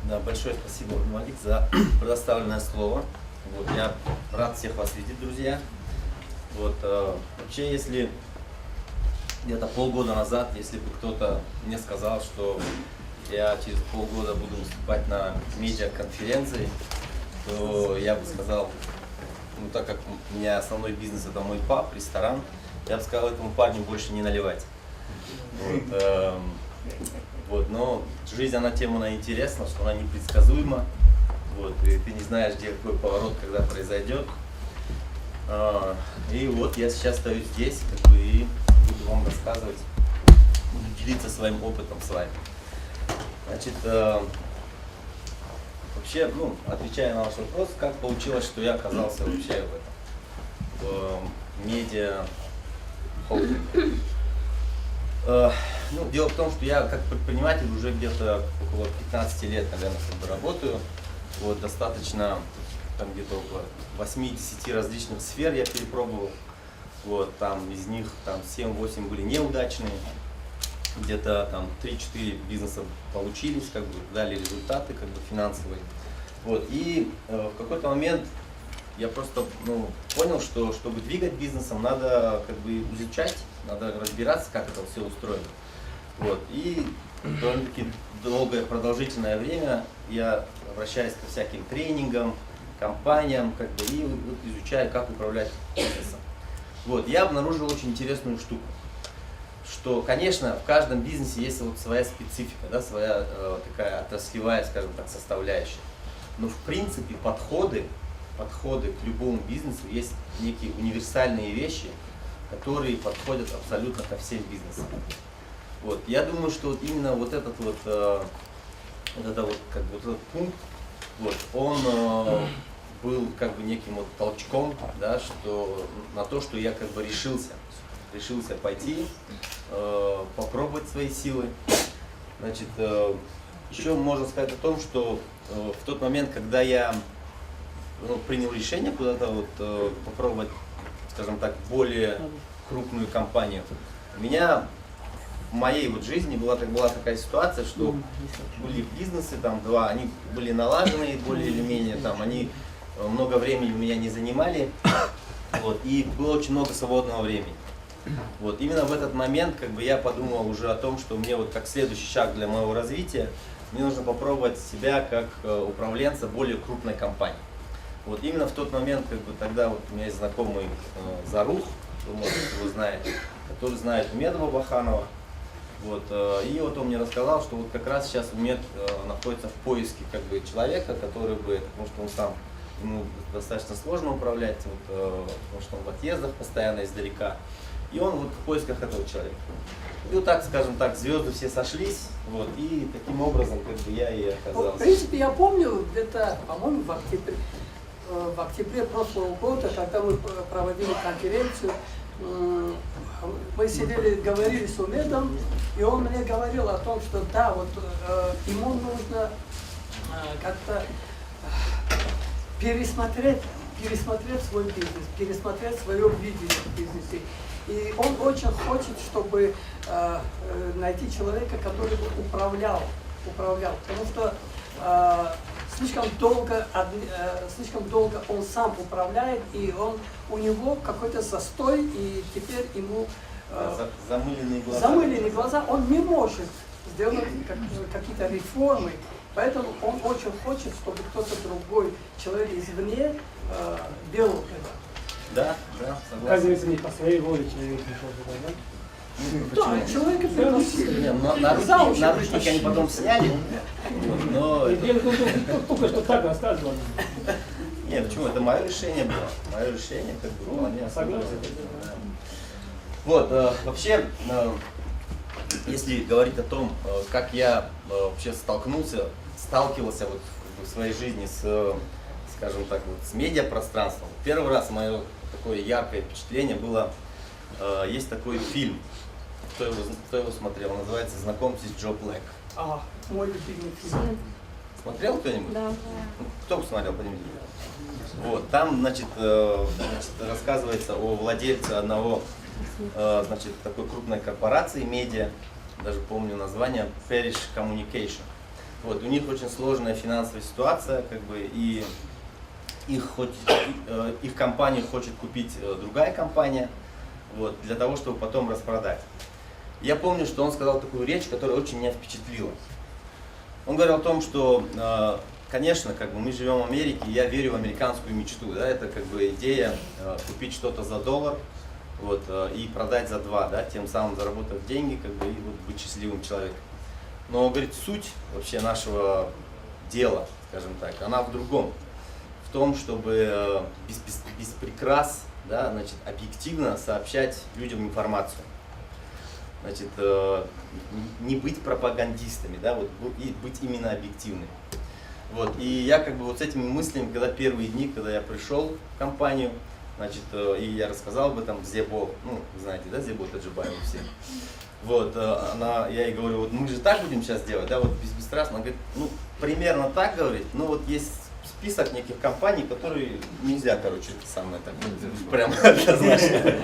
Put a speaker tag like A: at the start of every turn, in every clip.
A: Да, большое спасибо, Малик, за предоставленное слово. Вот, я рад всех вас видеть, друзья. Вот, вообще, если где-то полгода назад, если бы кто-то мне сказал, что я через полгода буду выступать на медиаконференции, то я бы сказал, ну, так как у меня основной бизнес это мой паб, ресторан, я бы сказал этому парню больше не наливать. Вот, но жизнь, она тем она интересна, что она непредсказуема. Вот, и ты не знаешь, где какой поворот, когда произойдет. И вот я сейчас стою здесь, как бы, и буду вам рассказывать, буду делиться своим опытом с вами. Значит, вообще, ну, отвечая на ваш вопрос, как получилось, что я оказался вообще в медиа холдинге. Ну, дело в том, что я как предприниматель уже где-то около 15 лет, наверное, как бы работаю. Вот, достаточно, там где-то около 8-10 различных сфер я перепробовал. Вот, там из них там 7-8 были неудачные. Где-то там 3-4 бизнеса получились, как бы дали результаты как бы финансовые. Вот, и в какой-то момент я просто понял, что чтобы двигать бизнесом, надо как бы изучать, надо разбираться, как это все устроено. Вот, и довольно-таки долгое продолжительное время я обращаюсь ко всяким тренингам, компаниям, как бы, и вот изучаю, как управлять бизнесом. Вот, я обнаружил очень интересную штуку, что, конечно, в каждом бизнесе есть вот своя специфика, да, своя такая отраслевая, скажем так, составляющая. Но в принципе подходы к любому бизнесу есть некие универсальные вещи, которые подходят абсолютно ко всем бизнесам. Вот, я думаю, что вот именно вот этот этот пункт, вот, он был как бы неким вот толчком, да, что, на то, что я как бы решился пойти, попробовать свои силы. Значит, еще можно сказать о том, что в тот момент, когда я принял решение куда-то вот попробовать, скажем так, более крупную компанию, у меня в моей вот жизни была такая ситуация, что были бизнесы, там два, они были налажены более или менее, там они много времени у меня не занимали, вот, и было очень много свободного времени. Вот, именно в этот момент как бы я подумал уже о том, что мне вот как следующий шаг для моего развития, мне нужно попробовать себя как управленца более крупной компании. Вот именно в тот момент, как бы тогда вот у меня есть знакомый Зарух, вы, может, его знаете, который знает Медова Баханова. Вот, и вот он мне рассказал, что вот как раз сейчас Мед находится в поиске как бы человека, который бы, потому что он сам, ему достаточно сложно управлять, вот, потому что он в отъездах постоянно издалека. И он вот в поисках этого человека. И вот так, скажем так, звезды все сошлись, вот, и таким образом как бы я и оказался.
B: В принципе, я помню, где-то, по-моему, в октябре прошлого года, когда мы проводили конференцию, мы сидели, говорили с Умедом, и он мне говорил о том, что да, вот ему нужно как-то пересмотреть свой бизнес, пересмотреть свое видение в бизнесе. И он очень хочет, чтобы найти человека, который бы управлял, потому что слишком долго он сам управляет, и у него какой-то застой, и теперь ему замыленные глаза, он не может сделать какие-то реформы, поэтому он очень хочет, чтобы кто-то другой, человек извне, делал это.
A: Да, согласен.
C: Как говорится, не по своей воле человек пришел туда, да?
B: Да, человека пригласили.
A: Наручники они потом сняли, но...
C: Только что так рассказывал.
A: Нет, почему? Это мое решение было. Мое решение, как бы, вполне
C: согласен.
A: Вот, вообще, если говорить о том, как я вообще сталкивался вот в своей жизни с, скажем так, вот, с медиапространством. Первый раз мое такое яркое впечатление было, есть такой фильм, кто его смотрел, называется «Знакомьтесь, Джо Блэк».
B: Мой любимый фильм.
A: Смотрел кто-нибудь?
D: Да.
A: Кто посмотрел, поднимите? Вот, там, значит, рассказывается о владельце одного, значит, такой крупной корпорации, медиа, даже помню название, Parrish Communication. Вот, у них очень сложная финансовая ситуация, как бы, и их компанию хочет купить другая компания, вот, для того, чтобы потом распродать. Я помню, что он сказал такую речь, которая очень меня впечатлила. Он говорил о том, что, конечно, как бы мы живем в Америке, я верю в американскую мечту, да, это как бы идея купить что-то за $1, вот, и продать за $2, да, тем самым заработать деньги, как бы, и вот быть счастливым человеком. Но, говорит, суть вообще нашего дела, скажем так, она в другом. В том, чтобы без прикрас, да, значит, объективно сообщать людям информацию. Значит, не быть пропагандистами, да, вот, и быть именно объективными. Вот, и я как бы вот с этими мыслями, когда первые дни, когда я пришел в компанию, значит, и я рассказал об этом Зебо, ну, вы знаете, да, Зебо Таджибаева все. Вот, я ей говорю, вот мы же так будем сейчас делать, да, вот бесстрастно. Она говорит, ну, примерно так, говорит, ну, вот есть список неких компаний, которые нельзя, короче, самое так, прям однозначно.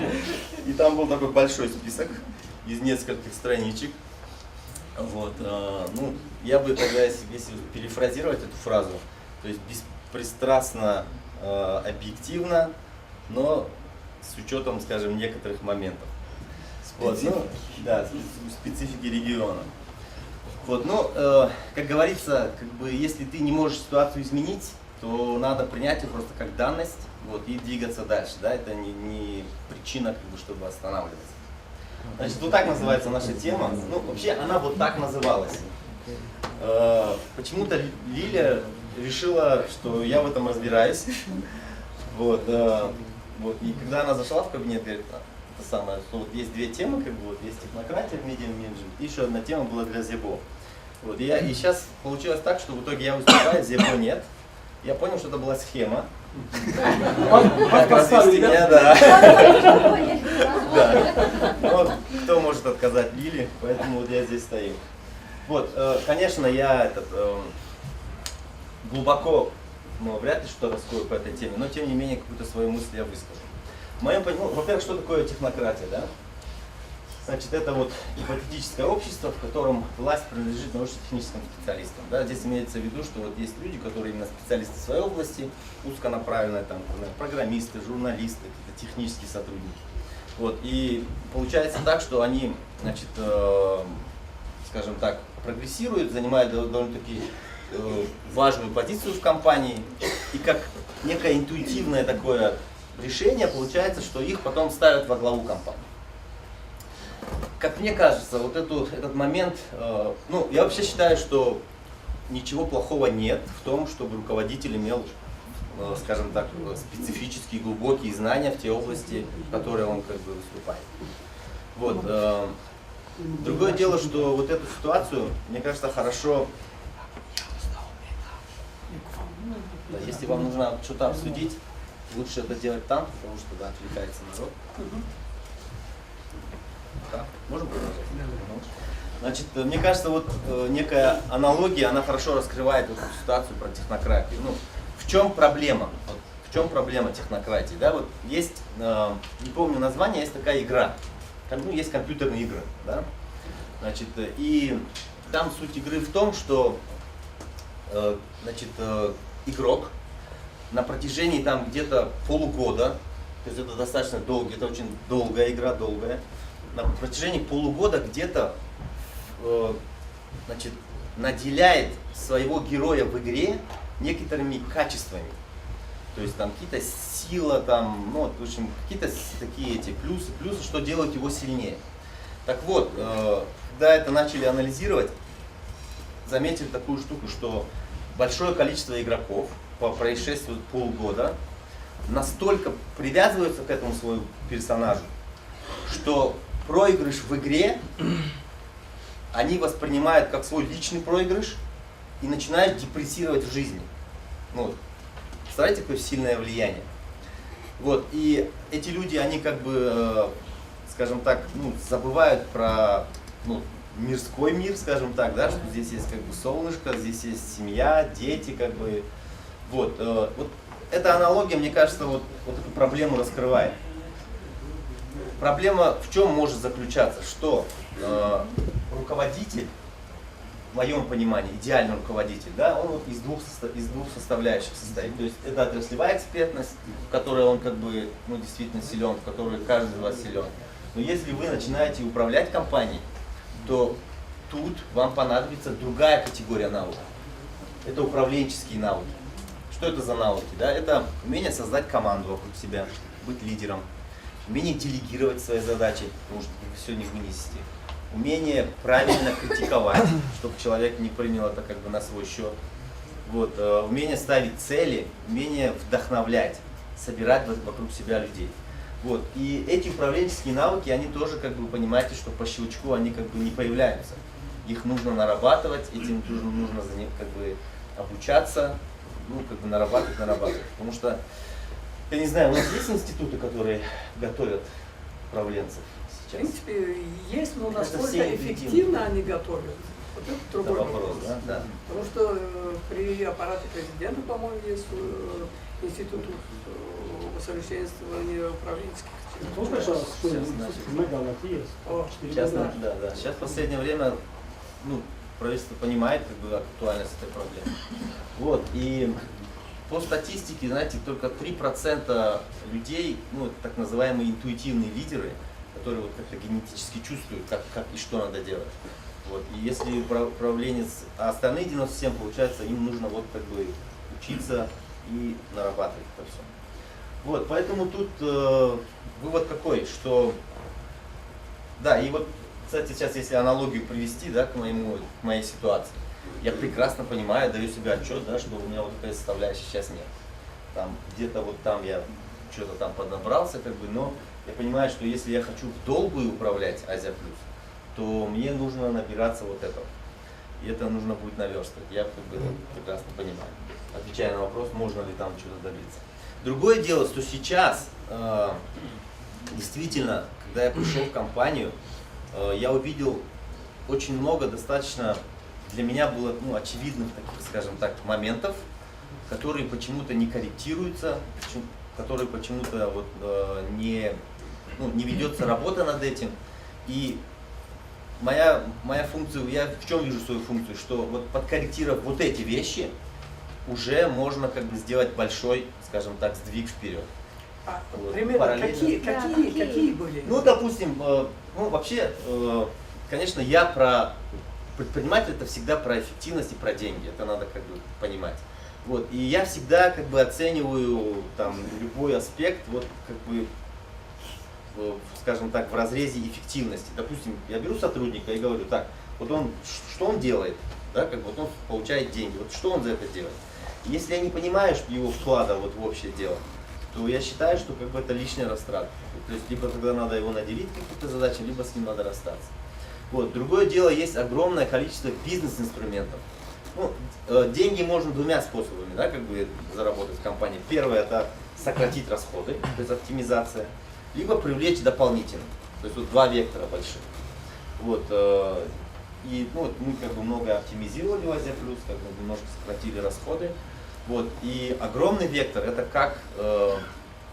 A: И там был такой большой список из нескольких страничек. Вот, ну, я бы тогда, если перефразировать эту фразу, то есть беспристрастно, объективно, но с учетом, скажем, некоторых моментов. Вот, ну, да, специфики региона. Вот, ну, как говорится, как бы, если ты не можешь ситуацию изменить, то надо принять ее просто как данность, вот, и двигаться дальше, да, это не причина, как бы, чтобы останавливаться. Значит, вот так называется наша тема, ну, вообще она вот так называлась. Почему-то Лиля решила, что я в этом разбираюсь, вот, вот, и когда она зашла в кабинет, говорит, это самое, что вот есть две темы, как бы, вот, есть технократия в медиа-менеджменте, и еще одна тема была для Зебо. Вот, и сейчас получилось так, что в итоге я выступаю, Зебо нет. Я понял, что это была схема. Как развести меня, да. Вот, кто может отказать Лиле, поэтому вот я здесь стою. Вот, конечно, я глубоко, ну, вряд ли что раскрою по этой теме, но тем не менее какую-то свою мысль я выскажу. В моем понимании, во-первых, что такое технократия, да? Значит, это вот гипотетическое общество, в котором власть принадлежит научно-техническим специалистам. Да? Здесь имеется в виду, что вот есть люди, которые именно специалисты в своей области, узконаправленные, там, программисты, журналисты, какие-то технические сотрудники. Вот. И получается так, что они, значит, скажем так, прогрессируют, занимают довольно-таки важную позицию в компании, и как некое интуитивное такое решение получается, что их потом ставят во главу компании. Как мне кажется, вот этот момент, ну, я вообще считаю, что ничего плохого нет в том, чтобы руководитель имел, скажем так, специфические, глубокие знания в те области, в которые он как бы выступает. Вот. Другое дело, что вот эту ситуацию, мне кажется, хорошо, да, если вам нужно что-то обсудить, лучше это делать там, потому что, да, отвлекается народ. Да, можем продолжать? Значит, мне кажется, вот некая аналогия, она хорошо раскрывает вот эту ситуацию про технократию. Ну, в чем проблема? Вот, в чем проблема технократии? Да, вот есть, не помню название, есть такая игра. Ну, есть компьютерные игры, да? Значит, и там суть игры в том, что, значит, игрок на протяжении там где-то полугода, то есть это достаточно долго, это очень долгая игра, долгая, на протяжении полугода где-то, значит, наделяет своего героя в игре некоторыми качествами. То есть там какие-то сила, там, ну, в общем, какие-то такие эти плюсы, что делают его сильнее. Так вот, когда это начали анализировать, заметили такую штуку, что большое количество игроков по происшествию полгода настолько привязываются к этому своему персонажу, что проигрыш в игре они воспринимают как свой личный проигрыш и начинают депрессировать в жизни. Ну, представляете, какое сильное влияние. Вот, и эти люди, они как бы, скажем так, ну, забывают про, ну, мирской мир, скажем так, да, что здесь есть как бы солнышко, здесь есть семья, дети, как бы. Вот, вот эта аналогия, мне кажется, вот эту проблему раскрывает. Проблема в чем может заключаться? Что руководитель моем понимании, идеальный руководитель, да, он вот из двух составляющих состоит. То есть это отраслевая экспертность, в которой он как бы, ну, действительно силен, в которой каждый из вас силен. Но если вы начинаете управлять компанией, то тут вам понадобится другая категория навыков. Это управленческие навыки. Что это за навыки? Да? Это умение создать команду вокруг себя, быть лидером, умение делегировать свои задачи, потому что вы все не вынесете, умение правильно критиковать, чтобы человек не принял это как бы на свой счет, вот, умение ставить цели, умение вдохновлять, собирать вокруг себя людей. Вот. И эти управленческие навыки, они тоже, как бы, понимаете, что по щелчку они как бы не появляются. Их нужно нарабатывать, этим нужно за них как бы обучаться, ну, как бы нарабатывать. Потому что, я не знаю, у нас есть институты, которые готовят управленцев
B: В
A: сейчас?
B: принципе, есть, но
A: Это
B: насколько
A: все
B: эффективно они готовят, вот это
A: Это
B: другой
A: вопрос, да? Да.
B: Потому что при аппарате президента, по-моему, есть институт усовершенствования управленческих.
C: Ну, сначала
A: Сейчас, значит,
C: мега есть.
B: О,
C: 4
A: Сейчас,
C: года.
A: да. Сейчас в последнее время, ну, правительство понимает как бы актуальность этой проблемы. Вот, и по статистике, знаете, только 3% людей, ну, так называемые интуитивные лидеры, которые вот как-то генетически чувствуют, как и что надо делать. Вот, и если управленец, а остальные 97, получается, им нужно вот как бы учиться и нарабатывать это все. Вот, поэтому тут вывод какой, что, да, и вот, кстати, сейчас если аналогию привести, да, к моей ситуации, я прекрасно понимаю, даю себе отчет, да, что у меня вот этой составляющей сейчас нет. Там, где-то вот там я что-то там поднабрался, как бы, но я понимаю, что если я хочу в долгую управлять Азия Плюс, то мне нужно набираться вот этого. И это нужно будет наверстывать. Я как бы прекрасно понимаю. Отвечая на вопрос, можно ли там что-то добиться. Другое дело, что сейчас, действительно, когда я пришел в компанию, я увидел очень много достаточно, для меня было, ну, очевидных таких, скажем так, моментов, которые почему-то не корректируются, которые почему-то вот, не ведется работа над этим. И моя функция, я в чем вижу свою функцию, что вот подкорректировав вот эти вещи, уже можно как бы сделать большой, скажем так, сдвиг вперед. Вот,
B: примерно
A: параллельно.
B: какие были?
A: Ну, допустим, ну, вообще, конечно, я про предприниматель, это всегда про эффективность и про деньги, это надо как бы понимать. Вот, и я всегда как бы оцениваю там любой аспект, вот как бы, скажем так, в разрезе эффективности. Допустим, я беру сотрудника и говорю, так, вот он, что он делает, да, как вот он получает деньги, вот что он за это делает. И если я не понимаю его вклада вот в общее дело, то я считаю, что как бы это лишняя растрата. То есть либо тогда надо его наделить какой-то задачей, либо с ним надо расстаться. Вот. Другое дело, есть огромное количество бизнес-инструментов. Ну, деньги можно двумя способами, да, как бы заработать в компании. Первое — это сократить расходы, то есть оптимизация, либо привлечь дополнительно. То есть вот два вектора больших. Вот, и ну, вот мы как бы много оптимизировали в Азия Плюс, как бы немножко сократили расходы. Вот, и огромный вектор — это как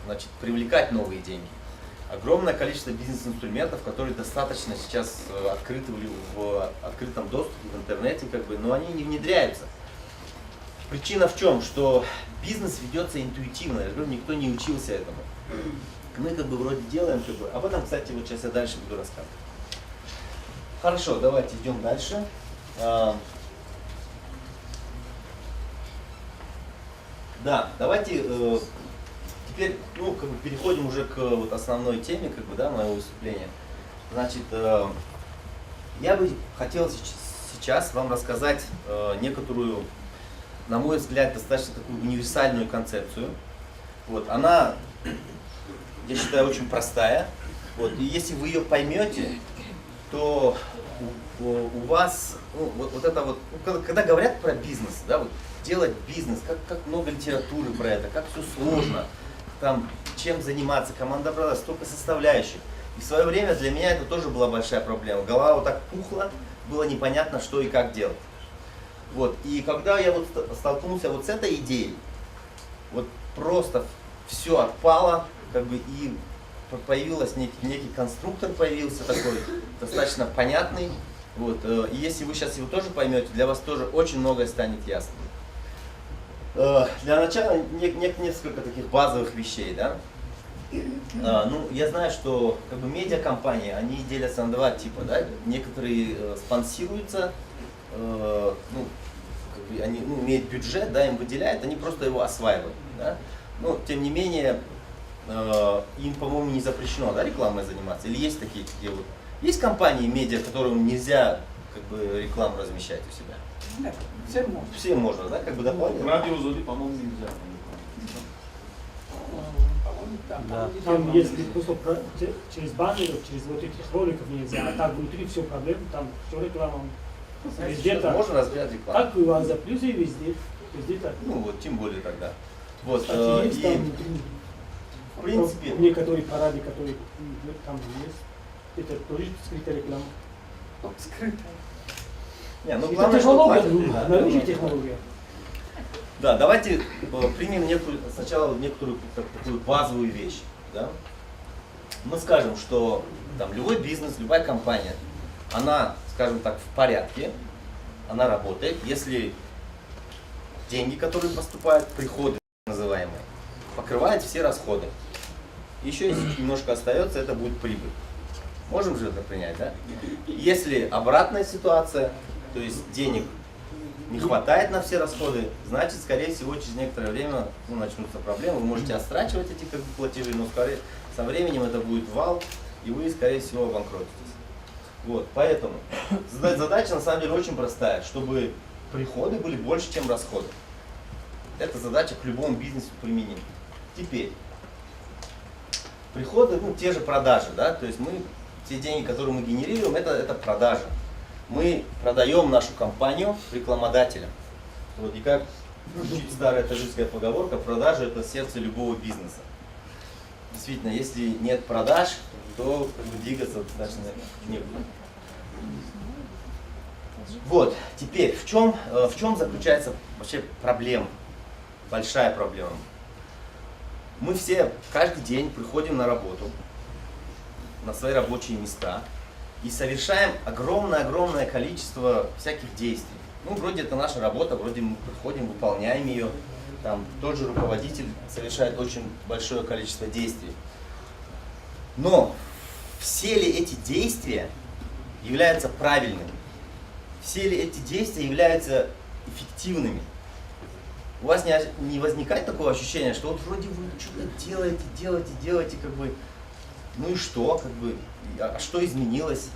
A: значит, привлекать новые деньги. Огромное количество бизнес-инструментов, которые достаточно сейчас открыты в открытом доступе в интернете, как бы, но они не внедряются. Причина в чем? Что бизнес ведется интуитивно, я говорю, никто не учился этому. Мы как бы вроде делаем, как бы, об этом, кстати, вот сейчас я дальше буду рассказывать. Хорошо, давайте идем дальше. Да, давайте теперь, ну, как бы переходим уже к вот основной теме, как бы, да, моего выступления. Значит, я бы хотел сейчас вам рассказать некоторую, на мой взгляд, достаточно такую универсальную концепцию. Вот, она, я считаю, очень простая. Вот, и если вы ее поймете, то у вас, ну, вот это вот, ну, когда говорят про бизнес, да, вот, делать бизнес, как много литературы про это, как все сложно, там, чем заниматься, команда брала, столько составляющих. И в свое время для меня это тоже была большая проблема. Голова вот так пухла, было непонятно, что и как делать. Вот. И когда я вот столкнулся вот с этой идеей, вот просто все отпало, как бы, и появился некий конструктор, появился такой, достаточно понятный, Вот, и если вы сейчас его тоже поймете, для вас тоже очень многое станет ясно. Для начала несколько таких базовых вещей, да. Ну, я знаю, что как бы медиакомпании, они делятся на два типа, да. Некоторые спонсируются, ну, как бы они имеют бюджет, да, им выделяют, они просто его осваивают, да. Но тем не менее, им, по-моему, не запрещено, да, рекламой заниматься. Или есть такие, где вот есть компании медиа, которым нельзя как бы рекламу размещать у себя?
B: Нет, всем можно.
A: Всем можно, да, как бы дополнительно.
D: Радио Зори, по-моему, нельзя.
B: По-моему, да,
A: Да.
B: по-моему,
C: Там,
B: нельзя.
C: если просто через баннеров, через вот этих роликов нельзя, а так внутри все проблемы, там все реклама. Везде так.
A: Можно разбирать рекламу.
C: Как у вас за плюсы везде. Везде так.
A: Ну вот, тем более тогда. Вот,
C: Кстати, есть там
A: и
C: внутри.
A: в принципе,
C: Некоторые парады, которые там есть, это тоже скрытая реклама.
B: Ну, скрытая.
A: не, ну
C: Это
A: главное,
C: технология,
A: что- да,
C: новейшая технология.
A: Да, давайте примем сначала некоторую такую базовую вещь. Да? Мы скажем, что там, любой бизнес, любая компания, она, скажем так, в порядке, она работает, если деньги, которые поступают, приходы называемые, покрывают все расходы. Еще если немножко остается, это будет прибыль. Можем же это принять, да? Если обратная ситуация, то есть денег не хватает на все расходы, значит, скорее всего, через некоторое время начнутся проблемы. Вы можете отстрачивать эти как бы, платежи, но скорее, со временем это будет вал, и вы, скорее всего, обанкротитесь. Вот, поэтому задача на самом деле очень простая, чтобы приходы были больше, чем расходы. Эта задача к любому бизнесу применима. Теперь, приходы, ну, те же продажи, да, то есть мы, те деньги, которые мы генерируем, это продажа. Мы продаем нашу компанию рекламодателям. Вот, и как чуть старая таджикская поговорка, продажа — это сердце любого бизнеса. Действительно, если нет продаж, то как бы, двигаться достаточно не будет. Вот, теперь, в чем заключается вообще проблема? Большая проблема. Мы все каждый день приходим на работу, на свои рабочие места и совершаем огромное количество всяких действий. Ну, вроде это наша работа, вроде мы приходим, выполняем ее. Там тот же руководитель совершает очень большое количество действий. Но все ли эти действия являются правильными? Все ли эти действия являются эффективными? У вас не возникает такого ощущения, что вот вроде вы что-то делаете, как бы, ну и что, как бы, а что изменилось?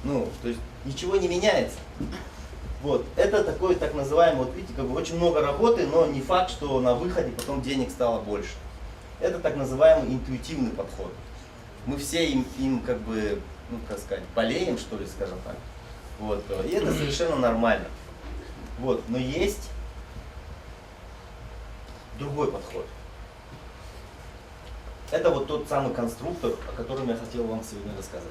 A: Ну, то есть ничего не меняется. Вот, это такой так называемый, вот видите, как бы очень много работы, но не факт, что на выходе потом денег стало больше. Это так называемый интуитивный подход. Мы все им как бы, ну, как сказать, болеем, что ли, скажем так. Вот, и это совершенно нормально. Вот, но есть другой подход. Это вот тот самый конструктор, о котором я хотел вам сегодня рассказать.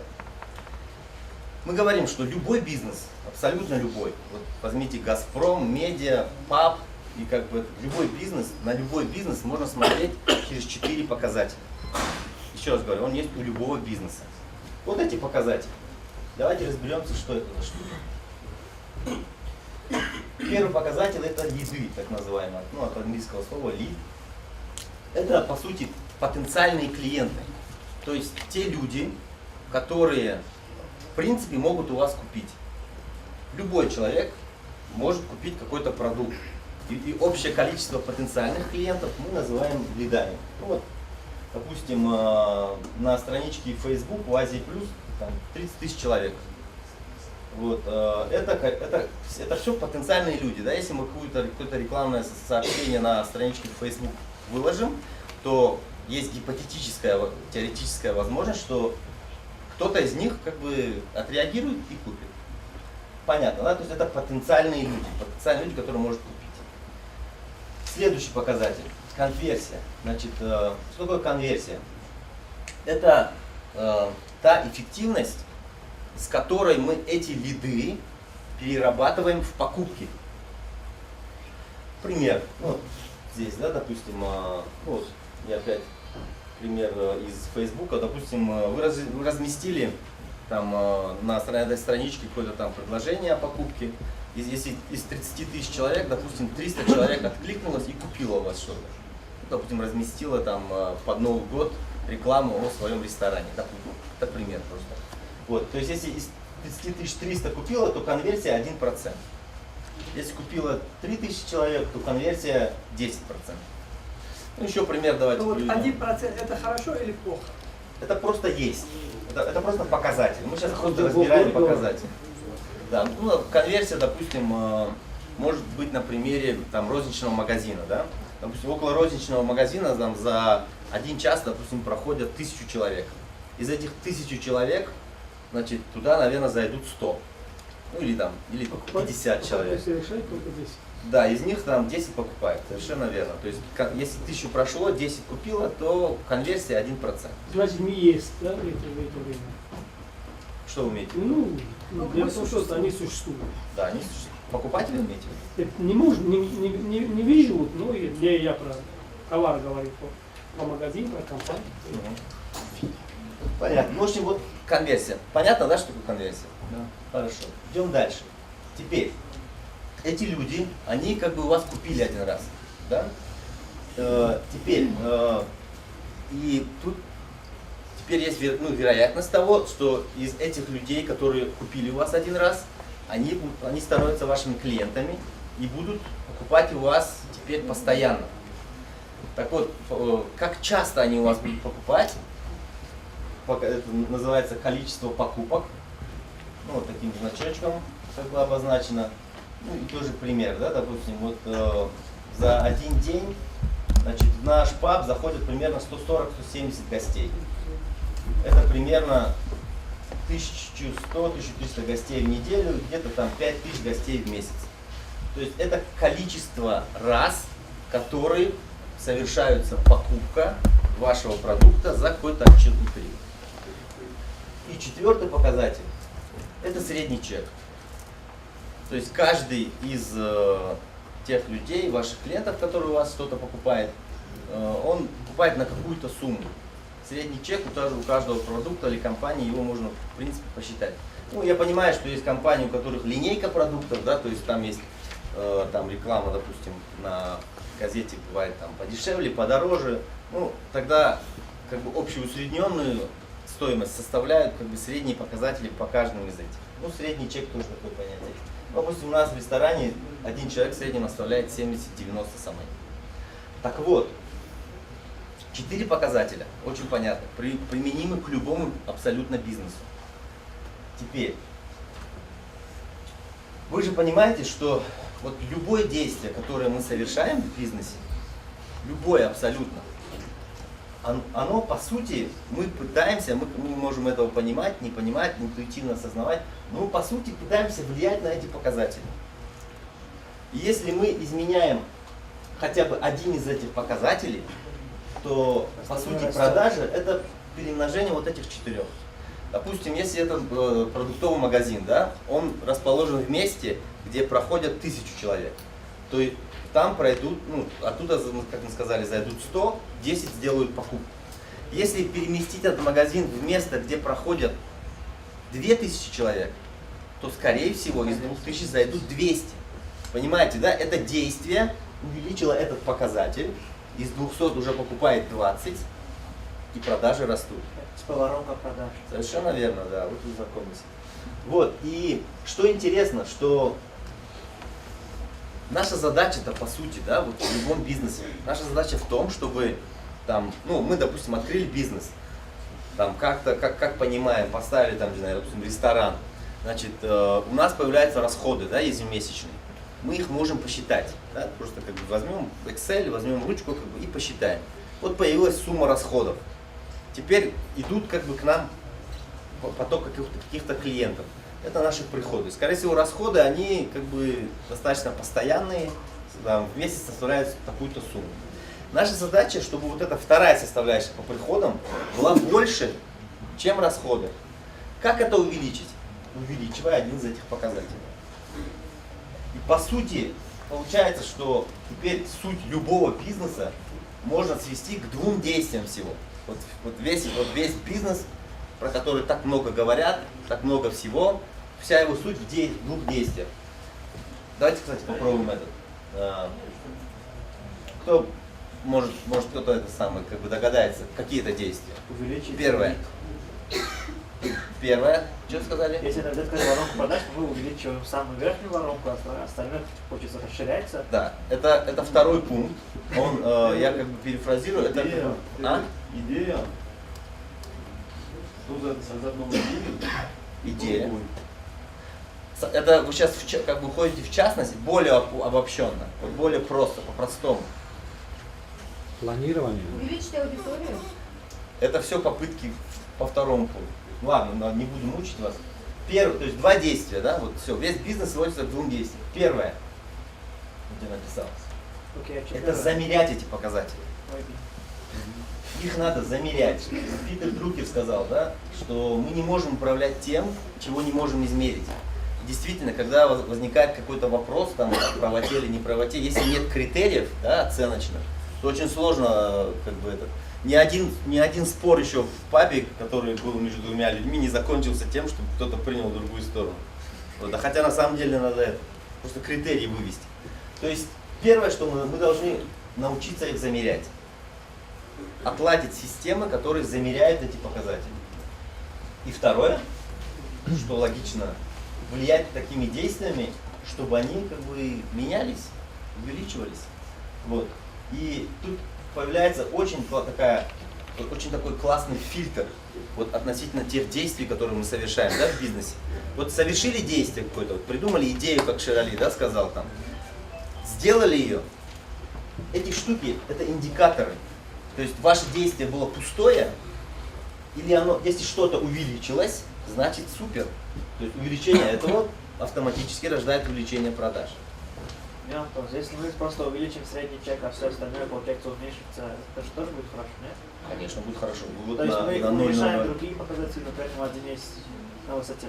A: Мы говорим, что любой бизнес, абсолютно любой, вот возьмите Газпром, медиа, ПАП, и как бы любой бизнес, на любой бизнес можно смотреть через 4 показателя. Еще раз говорю, он есть у любого бизнеса. Вот эти показатели. Давайте разберемся, что это за штука. Первый показатель — это лиды, так называемые, ну, от английского слова lead. Это, по сути, потенциальные клиенты. То есть те люди, которые, в принципе, могут у вас купить. Любой человек может купить какой-то продукт. И общее количество потенциальных клиентов мы называем лидами. Ну, вот, допустим, на страничке Facebook в Азии Плюс там 30 тысяч человек. Вот, это все потенциальные люди. Да? Если мы какое-то рекламное сообщение на страничке в Facebook выложим, то есть гипотетическая, теоретическая возможность, что кто-то из них как бы отреагирует и купит. Понятно, да? То есть это потенциальные люди, которые могут купить. Следующий показатель – конверсия. Значит, что такое конверсия? Это та эффективность, с которой мы эти лиды перерабатываем в покупки. Пример. Вот здесь, да, допустим, вот я опять пример из Фейсбука. Допустим, вы разместили там на этой страничке какое-то там предложение о покупке. Если из 30 тысяч человек, допустим, 300 человек откликнулось и купило у вас что-то. Допустим, разместила там под Новый год рекламу о своем ресторане. Это пример просто. Вот, то есть если из 30 300 купила, то конверсия 1%. Если купила 3000 человек, то конверсия 10%. Ну, еще пример давайте.
B: Ну, вот
A: приведем.
B: 1% это хорошо или плохо?
A: Это просто есть. Это просто показатель. Мы сейчас просто
C: Это
A: разбираем
C: было.
A: показатель. Да, ну, конверсия, допустим, может быть на примере там, розничного магазина. Да? Допустим, около розничного магазина там, за 1 час, допустим, проходят 1000 человек. Из этих 1000 человек, значит, туда, наверное, зайдут 100. Ну или там, или 50 человек.
C: Если решать, только 10.
A: Да, из них там 10 покупает, совершенно верно. То есть, если 1000 прошло, 10 купило, то конверсия 1%.
C: Значит, не есть, да, в это время.
A: Что вы имеете в виду?
C: Ну, дело в том, что они существуют.
A: Да, они покупатели имеете в виду?
C: Это не вижу, ну, и я про товар говорю, про магазин, про компанию.
A: Мгм. Понятно. Ну, в общем, вот конверсия. Понятно, да, что такое конверсия?
C: Да.
A: Хорошо. Идем дальше. Теперь, эти люди, они как бы у вас купили 1 раз. Да? Теперь, и тут теперь есть вероятность того, что из этих людей, которые купили у вас 1 раз, они становятся вашими клиентами и будут покупать у вас теперь постоянно. Так вот, как часто они у вас будут покупать, это называется количество покупок, ну, вот таким значочком как бы обозначено. Ну и тоже пример, да, допустим, вот за 1 день, значит, в наш паб заходит примерно 140-170 гостей. Это примерно 1100-1300 гостей в неделю, где-то там 5000 гостей в месяц. То есть это количество раз, которые совершаются покупка вашего продукта за какой-то отчетный период. И 4-й показатель – это средний чек. То есть каждый из тех людей, ваших клиентов, которые у вас что-то покупает, он покупает на какую-то сумму. Средний чек у каждого продукта или компании, его можно в принципе посчитать. Ну, я понимаю, что есть компании, у которых линейка продуктов, да, то есть там есть там реклама, допустим, на газете бывает там подешевле, подороже. Ну, тогда как бы общеусредненную стоимость составляют как бы средние показатели по каждому из этих. Ну, средний чек тоже такое понятие. Допустим, у нас в ресторане 1 человек в среднем оставляет 70-90 самой. Так вот, 4 показателя, очень понятно, применимы к любому абсолютно бизнесу. Теперь, вы же понимаете, что вот любое действие, которое мы совершаем в бизнесе, любое абсолютно, оно по сути, мы пытаемся, мы не можем этого понимать, не понимать, интуитивно осознавать, но мы по сути пытаемся влиять на эти показатели. И если мы изменяем хотя бы один из этих показателей, то по сути продажи это перемножение вот этих 4. Допустим, если это продуктовый магазин, да, он расположен в месте, где проходят 1000 человек, то там пройдут, ну, оттуда, как мы сказали, зайдут 100, 10 сделают покупку. Если переместить этот магазин в место, где проходят 2000 человек, то, скорее всего, из 2000 зайдут 200. Понимаете, да? Это действие увеличило этот показатель, из 200 уже покупает 20, и продажи растут.
D: С поворотом продаж.
A: Совершенно верно, да, вот вы знакомились. Вот, и что интересно, что наша задача-то по сути, да, вот в любом бизнесе, наша задача в том, чтобы там, ну, мы, допустим, открыли бизнес, там как-то, как понимаем, поставили там, не знаю, допустим, ресторан, значит, у нас появляются расходы, да, ежемесячные, мы их можем посчитать, да, просто как бы возьмем Excel, возьмем ручку как бы, и посчитаем. Вот появилась сумма расходов. Теперь идут как бы к нам поток каких-то клиентов. Это наши приходы. Скорее всего, расходы, они как бы достаточно постоянные, там, в месяц составляют такую-то сумму. Наша задача, чтобы вот эта вторая составляющая по приходам была больше, чем расходы. Как это увеличить? Увеличивая один из этих показателей. И по сути, получается, что теперь суть любого бизнеса можно свести к 2 действиям всего. Вот весь бизнес про который так много говорят, так много всего, вся его суть в двух действиях. Давайте, кстати, попробуем этот. Кто может кто-то это самое, как бы догадается, какие это действия?
D: Увеличить.
A: Первое, что сказали?
D: Если на открыть воронку продаж, то мы увеличиваем самую верхнюю воронку, а остальное хочется расширяется.
A: Да, это второй пункт. Он, я как бы перефразирую, это...
E: Идея. Что за создать новую идею?
A: Идея. Это вы сейчас как бы уходите в частность, более обобщенно, вот более просто, по-простому.
F: Планирование.
G: Увеличить аудиторию.
A: Это все попытки по второму пункту. Ладно, не буду мучить вас. Первое, то есть два действия, да, вот все, весь бизнес сводится к двум действиям. Первое, где написалось,
D: Окей,
A: это замерять эти показатели. Их надо замерять. Питер Друкер сказал, да, что мы не можем управлять тем, чего не можем измерить. Действительно, когда возникает какой-то вопрос там, о правоте или неправоте, если нет критериев, да, оценочных, то очень сложно, как бы, это. Ни один спор еще в пабе, который был между двумя людьми, не закончился тем, чтобы кто-то принял другую сторону. Вот. А хотя на самом деле надо это, просто критерии вывести. То есть первое, что мы должны научиться их замерять. Отладить системы, которые замеряют эти показатели. И второе, что логично, влиять такими действиями, чтобы они как бы менялись, увеличивались. Вот. И тут появляется очень такой классный фильтр вот, относительно тех действий, которые мы совершаем, да, в бизнесе. Вот совершили действие какое-то, вот, придумали идею, как Ширали, да, сказал там, сделали ее. Эти штуки это индикаторы. То есть ваше действие было пустое, или оно, если что-то увеличилось, значит супер. То есть увеличение этого автоматически рождает увеличение продаж.
D: Если мы просто увеличим средний чек, а все остальное получается уменьшится, это же тоже будет хорошо, нет?
A: Конечно, будет хорошо.
D: То есть мы уменьшаем другие показатели, но при этом один есть на высоте.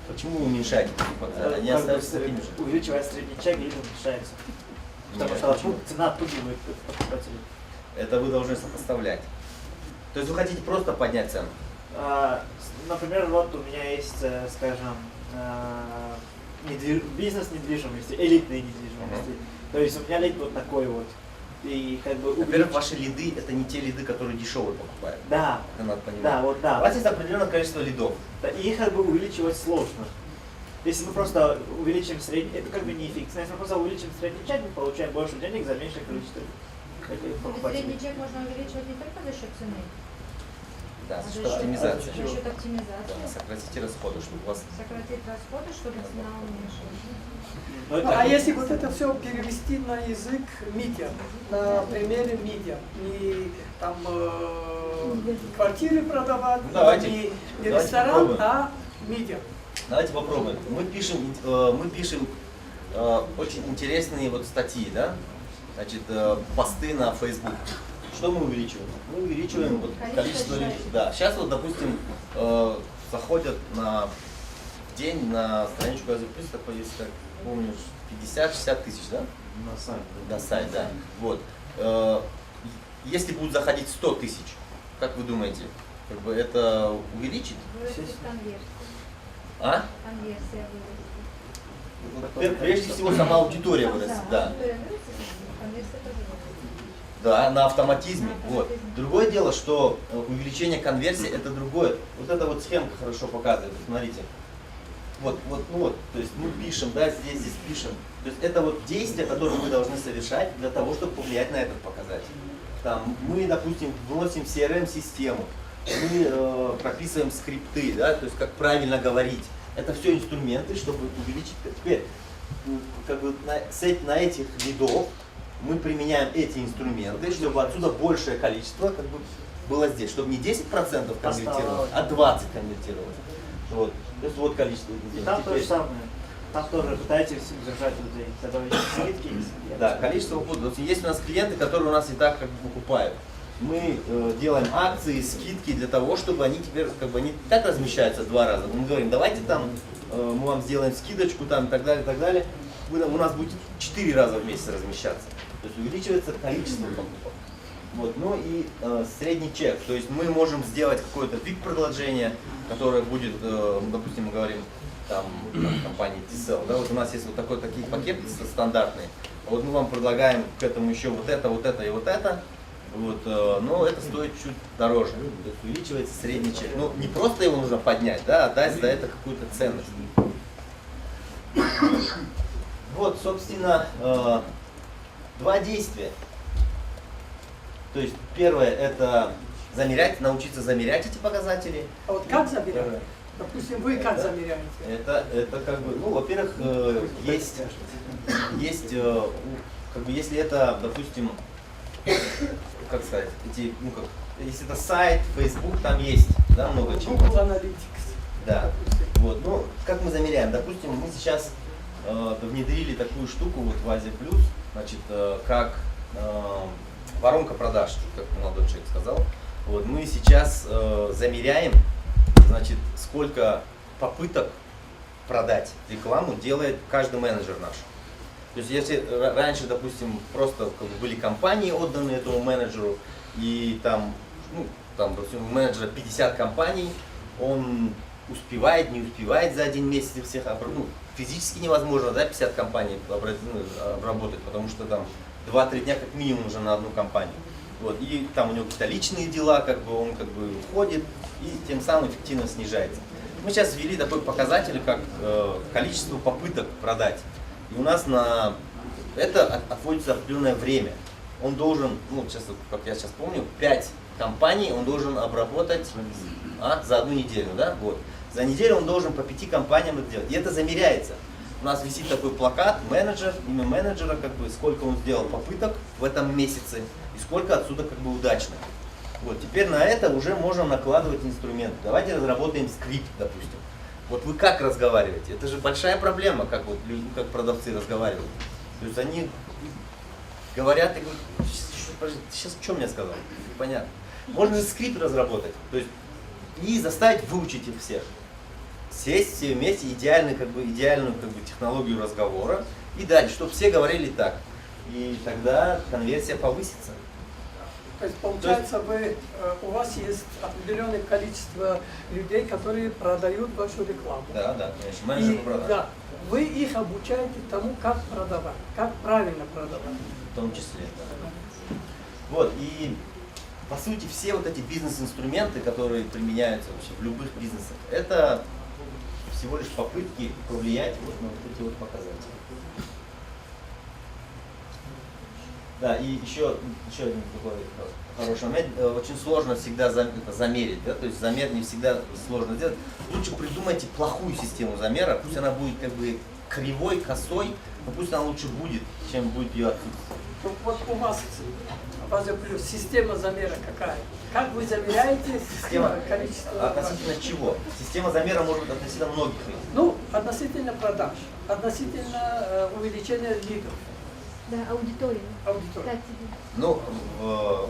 A: Почему вы уменьшаете такие показатели? Они остаются такими же.
D: Увеличивая средний чек, или уменьшается. Потому что цена отпугивает покупателей.
A: Это вы должны сопоставлять. То есть вы хотите просто поднять цену?
D: Например, вот у меня есть, скажем, бизнес недвижимости, элитной недвижимости. То есть у меня лид вот такой вот. И как бы
A: Во-первых, ваши лиды это не те лиды, которые дешевые покупают.
D: Да.
A: Это надо понимать.
D: Да, вот да.
A: У вас есть определенное количество лидов.
D: Да, и их как бы увеличивать сложно. Если мы просто увеличим средний, это как бы неэффективно. Если мы просто увеличим средний чек, мы получаем больше денег за меньшее количество покупателей.
G: Средний чек можно увеличивать не только за счет цены,
A: Да,
G: а
A: за
G: за
A: счет
G: счет
A: оптимизации.
G: за счет оптимизации.
A: Да, сократите расходы, чтобы у вас...
G: Сократить расходы, чтобы цена уменьшилась.
D: Но это-
B: А если вот это все перевести на язык медиа, на примере медиа, не там квартиры продавать,
A: Ну, давайте
B: не
A: давайте
B: ресторан,
A: попробуем.
B: а медиа.
A: Давайте попробуем. Мы пишем очень интересные вот статьи, да? Значит, посты на Facebook. Что мы увеличиваем? Мы увеличиваем вот количество людей. Да. Сейчас вот, допустим, заходят в день на страничку Азерпресс, такой есть, как помнишь, 50-60 тысяч, да?
E: На сайт.
A: На сайт, да. Вот. Если будут заходить 100 тысяч, как вы думаете, как бы это увеличит?
G: Вырастет конверсия.
A: А?
G: Конверсия вырастет.
A: Прежде всего сама аудитория вырастет, да.
G: Аудитория вырастет, конверсия тоже вырастет.
A: Да, на автоматизме.
G: На
A: Вот.
G: автоматизме.
A: Другое дело, что увеличение конверсии это другое. Вот эта вот схемка хорошо показывает. Смотрите. Вот, то есть мы пишем, да, здесь пишем. То есть это вот действия, которые мы должны совершать для того, чтобы повлиять на этот показатель. Там, мы, допустим, вносим в CRM-систему, мы прописываем скрипты, да, то есть как правильно говорить. Это все инструменты, чтобы увеличить. Теперь, как бы на этих лидов мы применяем эти инструменты, чтобы отсюда большее количество как бы было здесь, чтобы не 10% конвертировалось, а 20% конвертировалось. Вот. То есть вот количество людей.
D: Там то
A: Теперь-
D: же самое. Там тоже пытаетесь удержать людей, добавить скидки.
A: Да, количество уходов. Есть у нас клиенты, которые у нас и так как бы покупают. Мы делаем акции, скидки для того, чтобы они теперь как бы они так размещаются 2 раза. Мы говорим, давайте там мы вам сделаем скидочку там и так далее, и так далее. У нас будет 4 раза в месяц размещаться. То есть увеличивается количество покупок. Вот, ну и средний чек, то есть мы можем сделать какой-то вид предложения, которое будет, допустим, мы говорим, там компании T-Cell, да, вот у нас есть вот такие пакеты стандартные, вот мы вам предлагаем к этому еще вот это и вот это, вот, но это стоит чуть дороже, то есть увеличивается средний чек. Ну, не просто его нужно поднять, да, а дать за это какую-то ценность. Вот, собственно, два действия. То есть первое это замерять, научиться замерять эти показатели.
B: А вот как замеряете? Допустим, вы как замеряете?
A: Это как бы, ну, во-первых, есть, как бы, если это, допустим, как сказать, эти, ну как, если это сайт, Facebook, там есть, да, много чего.
B: Google Analytics.
A: Да. Вот, ну, как мы замеряем? Допустим, мы сейчас внедрили такую штуку вот в Азия Плюс, значит, как воронка продаж, как молодой человек сказал. Вот, мы сейчас замеряем, значит, сколько попыток продать рекламу делает каждый менеджер наш. То есть если раньше, допустим, просто как бы были компании отданы этому менеджеру, и там, ну, там, допустим, у менеджера 50 компаний, он успевает, не успевает за один месяц и всех, ну, физически невозможно, да, 50 компаний обработать, потому что там 2-3 дня как минимум уже на одну компанию. Вот, и там у него какие-то личные дела, как бы он как бы уходит, и тем самым эффективность снижается. Мы сейчас ввели такой показатель, как количество попыток продать. И у нас на это отводится определенное время. Он должен, ну, сейчас, как я сейчас помню, 5 компаний он должен обработать за одну неделю, да? Вот. За неделю он должен по 5 компаниям это делать. И это замеряется. У нас висит такой плакат, менеджер, имя менеджера, как бы, сколько он сделал попыток в этом месяце и сколько отсюда как бы удачно. Вот, теперь на это уже можем накладывать инструменты. Давайте разработаем скрипт, допустим. Вот вы как разговариваете? Это же большая проблема, как вот люди, как продавцы разговаривают. То есть они говорят и говорят, сейчас что мне сказал? Непонятно. Можно же скрипт разработать, то есть и заставить выучить их всех. Сесть все вместе, идеальную как бы технологию разговора и дать, чтобы все говорили так. И тогда конверсия повысится.
B: То есть получается, у вас есть определенное количество людей, которые продают вашу рекламу.
A: Да, конечно, менеджер по продажам.
B: Да, вы их обучаете тому, как продавать, как правильно продавать.
A: В том числе, да. Вот, и по сути все вот эти бизнес-инструменты, которые применяются вообще в любых бизнесах, это всего лишь попытки повлиять вот на вот эти вот показатели. Да, и еще один такой хороший момент. Очень сложно всегда замерить, да, то есть замер не всегда сложно сделать. Лучше придумайте плохую систему замера, пусть она будет как бы кривой, косой, но пусть она лучше будет, чем будет ее отсутствие.
B: Ну, вот у вас плюс система замера какая? Как вы замеряете количество?
A: Относительно чего? Система замера может быть относительно многих.
B: Ну, относительно продаж, относительно увеличения лидов.
G: Да, аудитория.
B: Аудитория.
G: Да, тебе.
A: Ну,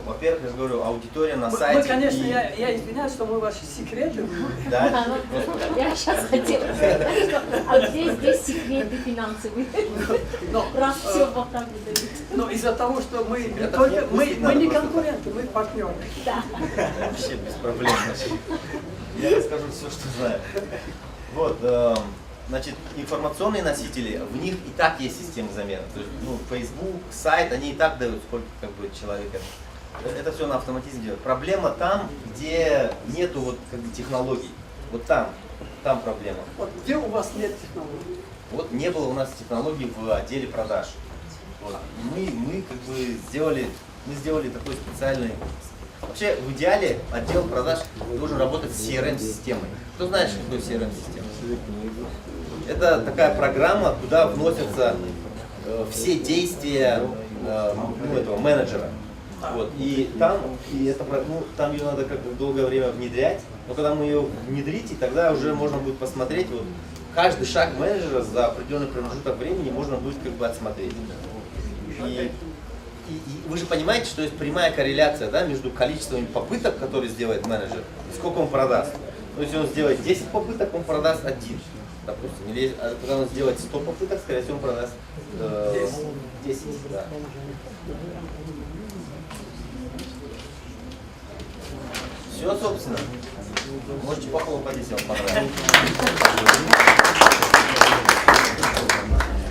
A: во-первых, я же говорю, аудитория на сайте.
B: Мы, конечно, я извиняюсь, что мы ваши секреты.
A: Да,
G: Я сейчас хотела сказать, что а здесь секреты финансовые. Раз все в там дают.
B: Но из-за того, что мы не
A: Это
B: только,
A: мне
B: мы
A: мыслить
B: не
A: надо просто.
B: конкуренты, мы партнеры.
G: Да.
A: вообще без проблем. Значит. Я расскажу все, что знаю. Вот, значит, информационные носители, в них и так есть система замера. То есть, ну, Facebook, сайт, они и так дают, сколько как бы человек. Это все на автоматизме делает. Проблема там, где нету вот как бы технологий. Вот там проблема.
B: Вот где у вас нет технологий?
A: Вот не было у нас технологий в отделе продаж. Вот. Мы как бы сделали такой специальный. Вообще в идеале отдел продаж должен работать с CRM-системой. Кто знает, что такое CRM-система? Это такая программа, куда вносятся все действия этого менеджера. Вот. И там ее надо как бы долгое время внедрять. Но когда мы ее внедрите, тогда уже можно будет посмотреть вот, каждый шаг менеджера за определенный промежуток времени можно будет как бы отсмотреть. И вы же понимаете, что есть прямая корреляция, да, между количеством попыток, которые сделает менеджер, и сколько он продаст. То есть, если он сделает 10 попыток, он продаст 1, допустим. Или когда он сделает 100 попыток, скорее всего, он продаст 10. Да. Все, собственно. Можете похлопать, если вам понравилось.